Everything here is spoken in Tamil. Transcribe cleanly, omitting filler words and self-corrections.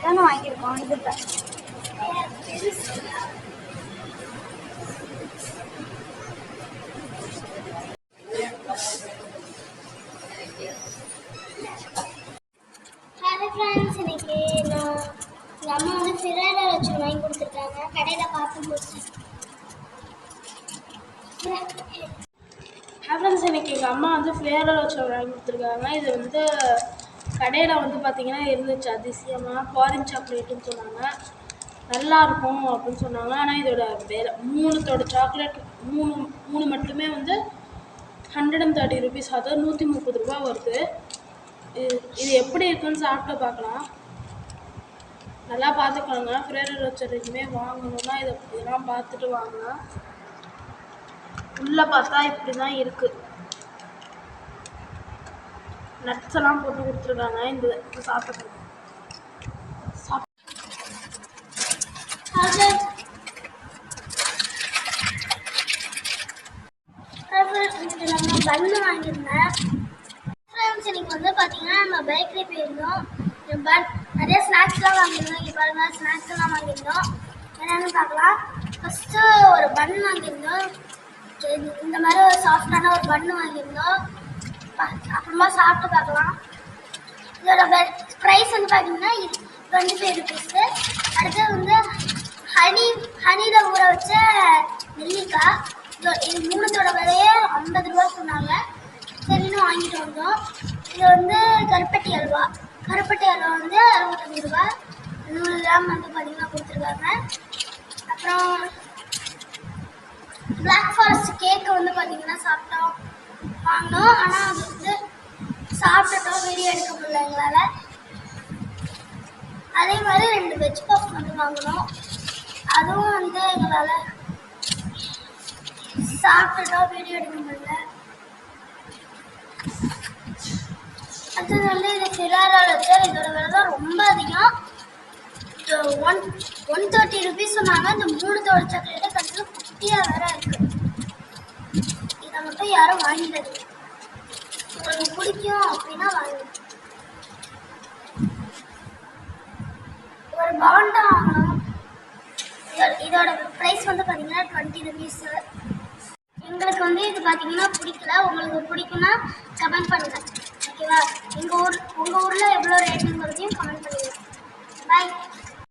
தானே வாங்கியிருக்கோம் இதுக்கு. ஃப்ரெண்ட்ஸ், இன்னைக்கு நான் எங்கள் அம்மா வந்து ஃபிராடா வச்சு வாங்கி கொடுத்துருக்காங்க. கடையில் பார்த்து போச்சு. ஃப்ரெண்ட்ஸ், இன்னைக்கு எங்கள் அம்மா வந்து ஃப்ளேவர் வச்சு வாங்கி கொடுத்துருக்காங்க. இது வந்து கடையில் வந்து பார்த்திங்கன்னா இருந்துச்சு அதிசயமாக ஃபாரின் சாக்லேட்டுன்னு சொன்னாங்க. நல்லாயிருக்கும் அப்படின்னு சொன்னாங்க. ஆனால் இதோட விலை மூணுத்தோட சாக்லேட் மூணு மட்டுமே வந்து 130 rupees, அதாவது 130 ரூபா வருது. இது எப்படி இருக்குன்னு சாப்பிட்டு பார்க்கலாம். நல்லா பார்த்துக்கோங்க. ஃப்ளேவர் வச்ச எதுவுமே வாங்கணும்னா இதெல்லாம் பார்த்துட்டு வாங்கலாம். உள்ளே பார்த்தா இப்படி தான் இருக்குது. நட்ஸ் எல்லாம் போட்டு கொடுத்துருக்காங்க. இந்த சாப்பிட்டு நம்ம பன்னு வாங்கியிருந்தேன். ஃப்ரெண்ட்ஸ், இன்னைக்கு வந்து பார்த்தீங்கன்னா நம்ம பேக்கரி போயிருந்தோம். நிறைய ஸ்நாக்ஸ்லாம் வாங்கியிருந்தோம். இங்கே பாருங்க, ஸ்நாக்ஸ் எல்லாம் வாங்கியிருந்தோம். என்னென்னு பார்க்கலாம். ஃபஸ்ட்டு ஒரு பன் வாங்கியிருந்தோம். இந்த மாதிரி ஒரு சாஃப்டான ஒரு பன்னு வாங்கியிருந்தோம். அப்புறமா சாப்பிட்டு பார்க்கலாம். இதோட ப்ரைஸ் வந்து பார்த்தீங்கன்னா 25 rupees. அடுத்து வந்து ஹனியில் ஊற வச்ச நெல்லிக்காய். இது மூணுத்தோட விலையே 50 ரூபா சொன்னாங்க. சரின்னு வாங்கிட்டு வந்தோம். இது வந்து கருப்பட்டி அல்வா வந்து 65 ரூபா. 100 கிராம் வந்து பார்த்தீங்கன்னா கொடுத்துருக்காங்க. அப்புறம் பிளாக் ஃபாரஸ்ட் கேக்கு வந்து பார்த்தீங்கன்னா வாங்கினோம். ஆனால் அது வந்து சாப்பிட்டுட்டோம், வீடியோ எடுக்க முடியல எங்களால். அதே மாதிரி 2 வெஜ் பஃப் வந்து வாங்கினோம். அதுவும் வந்து எங்களால் சாப்பிட்டுட்டோம், வீடியோ எடுக்க முடியல. அடுத்தது வந்து இது ஃபிராரா வச்சு இதோட விலை தான் ரொம்ப அதிகம். 130 rupees சொன்னாங்க. இந்த 3 தோட சாக்லேட்டை கடைசியில் குட்டியாக வேற இருக்கு. இதை மட்டும் யாரும் வாங்கிட்டது. உங்களுக்கு பிடிக்கும் அப்படின்னா வாங்க. ஒரு பாண்டா வாங்கணும். இதோட ப்ரைஸ் வந்து பார்த்தீங்கன்னா 20 rupees. எங்களுக்கு வந்து இது பார்த்தீங்கன்னா பிடிக்கல. உங்களுக்கு பிடிக்குன்னா கமெண்ட் பண்ணுங்கள். ஓகேவா? உங்கள் ஊரில் எவ்வளோ ரேட்டுங்கிறதையும் கமெண்ட் பண்ணுங்கள். பாய்.